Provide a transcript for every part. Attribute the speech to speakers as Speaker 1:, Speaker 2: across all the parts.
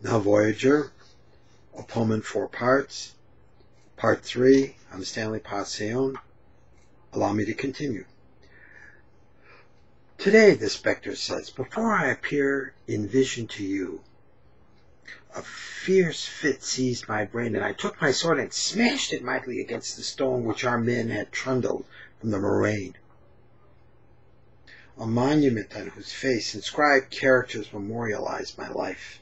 Speaker 1: Now Voyager, a poem in 4 parts. Part 3, I'm Stanley Pacion. Allow me to continue. Today, the specter says, before I appear in vision to you, a fierce fit seized my brain, and I took my sword and smashed it mightily against the stone which our men had trundled from the moraine. A monument on whose face inscribed characters memorialized my life.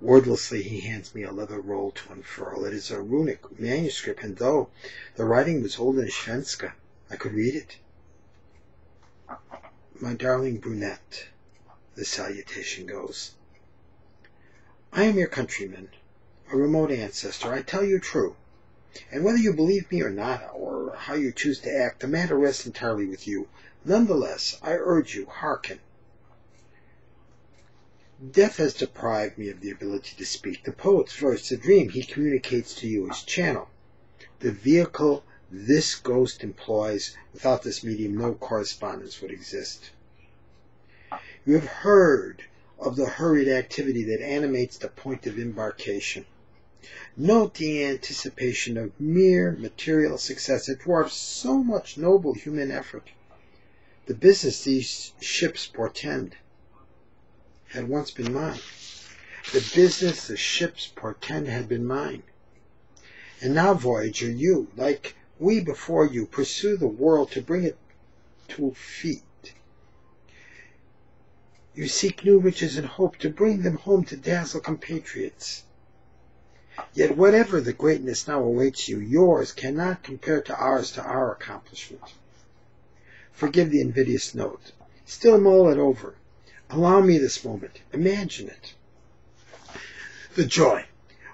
Speaker 1: Wordlessly he hands me a leather roll to unfurl. It is a runic manuscript, and though the writing was olden Svenska, I could read it. My darling Brunet, the salutation goes. I am your countryman, a remote ancestor. I tell you true. And whether you believe me or not, or how you choose to act, the matter rests entirely with you. Nonetheless, I urge you, hearken. Death has deprived me of the ability to speak. The poet's verse, the dream he communicates to you, is channel. The vehicle this ghost employs, without this medium, no correspondence would exist. You have heard of the hurried activity that animates the point of embarkation. Note the anticipation of mere material success. It dwarfs so much noble human effort. The business these ships portend had once been mine. The business the ships portend had been mine. And now, Voyager, you, like we before you, pursue the world to bring it to feet. You seek new riches and hope to bring them home to dazzle compatriots. Yet whatever the greatness now awaits you, yours cannot compare to our accomplishment. Forgive the invidious note. Still mull it over. Allow me this moment. Imagine it. The joy.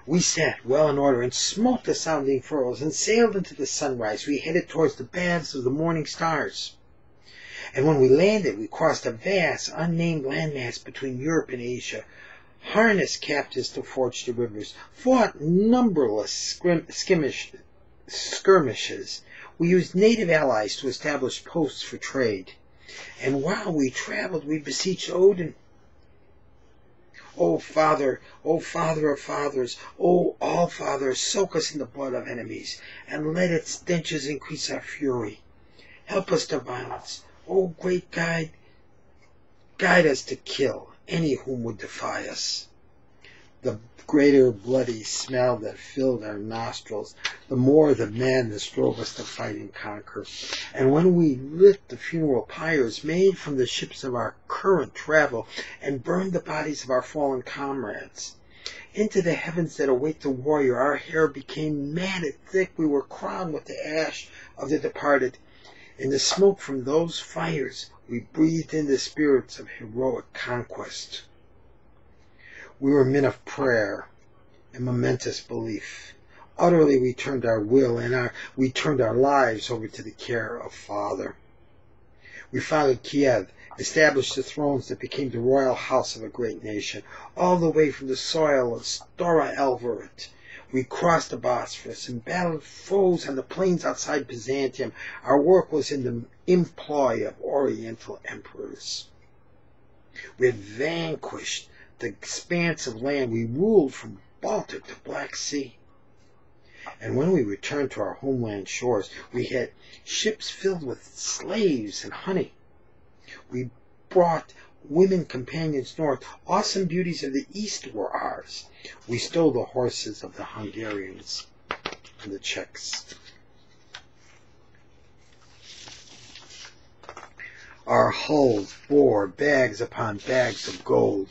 Speaker 1: We sat well in order and smote the sounding furrows and sailed into the sunrise. We headed towards the baths of the morning stars. And when we landed, we crossed a vast, unnamed landmass between Europe and Asia, harnessed captives to forge the rivers, fought numberless skirmishes. We used native allies to establish posts for trade. And while we traveled, we beseeched Odin. O Father of fathers, O All-Father, soak us in the blood of enemies, and let its stenches increase our fury. Help us to violence. O great guide, guide us to kill any whom would defy us. The greater bloody smell that filled our nostrils, the more the madness drove us to fight and conquer. And when we lit the funeral pyres made from the ships of our current travel and burned the bodies of our fallen comrades, into the heavens that await the warrior, our hair became matted thick. We were crowned with the ash of the departed. In the smoke from those fires, we breathed in the spirits of heroic conquest. We were men of prayer and momentous belief. Utterly we turned our will and we turned our lives over to the care of Father. We founded Kiev, established the thrones that became the royal house of a great nation, all the way from the soil of Stora Elverit. We crossed the Bosphorus and battled foes on the plains outside Byzantium. Our work was in the employ of Oriental emperors. We had vanquished the expanse of land. We ruled from Baltic to Black Sea. And when we returned to our homeland shores, we had ships filled with slaves and honey. We brought women companions north. Awesome beauties of the east were ours. We stole the horses of the Hungarians and the Czechs. Our hulls bore bags upon bags of gold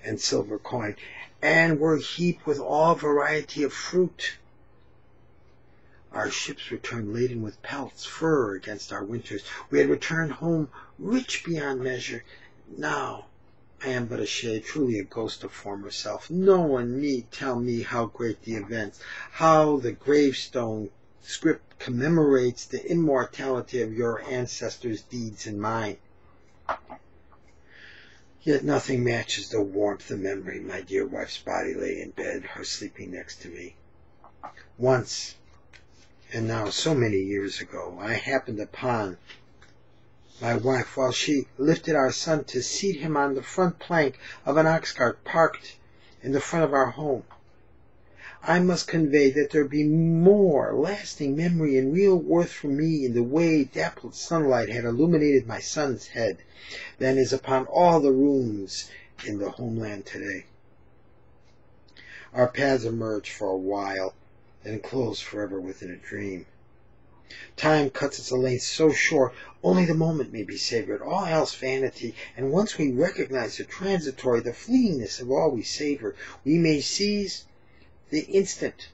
Speaker 1: and silver coin, and were heaped with all variety of fruit. Our ships returned laden with pelts, fur against our winters. We had returned home rich beyond measure. Now I am but a shade, truly a ghost of former self. No one need tell me how great the events, how the gravestone script commemorates the immortality of your ancestors' deeds and mine. Yet nothing matches the warmth of memory. My dear wife's body lay in bed, her sleeping next to me. Once, and now so many years ago, I happened upon my wife while she lifted our son to seat him on the front plank of an ox cart parked in the front of our home. I must convey that there be more lasting memory and real worth for me in the way dappled sunlight had illuminated my son's head than is upon all the runes in the homeland today. Our paths emerge for a while, then close forever within a dream. Time cuts its length so short, only the moment may be savored, all else vanity, and once we recognize the transitory, the fleetingness of all we savor, we may seize the instant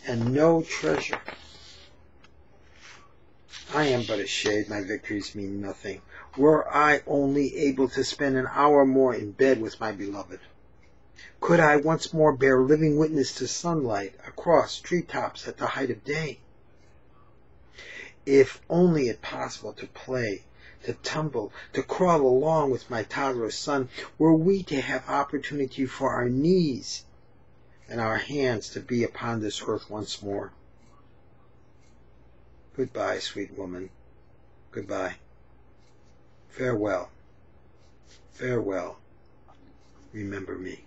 Speaker 1: and no treasure. I am but a shade, my victories mean nothing. Were I only able to spend an hour more in bed with my beloved, could I once more bear living witness to sunlight across treetops at the height of day? If only it possible to play, to tumble, to crawl along with my toddler son, were we to have opportunity for our knees and our hands to be upon this earth once more. Goodbye, sweet woman. Goodbye. Farewell. Farewell. Remember me.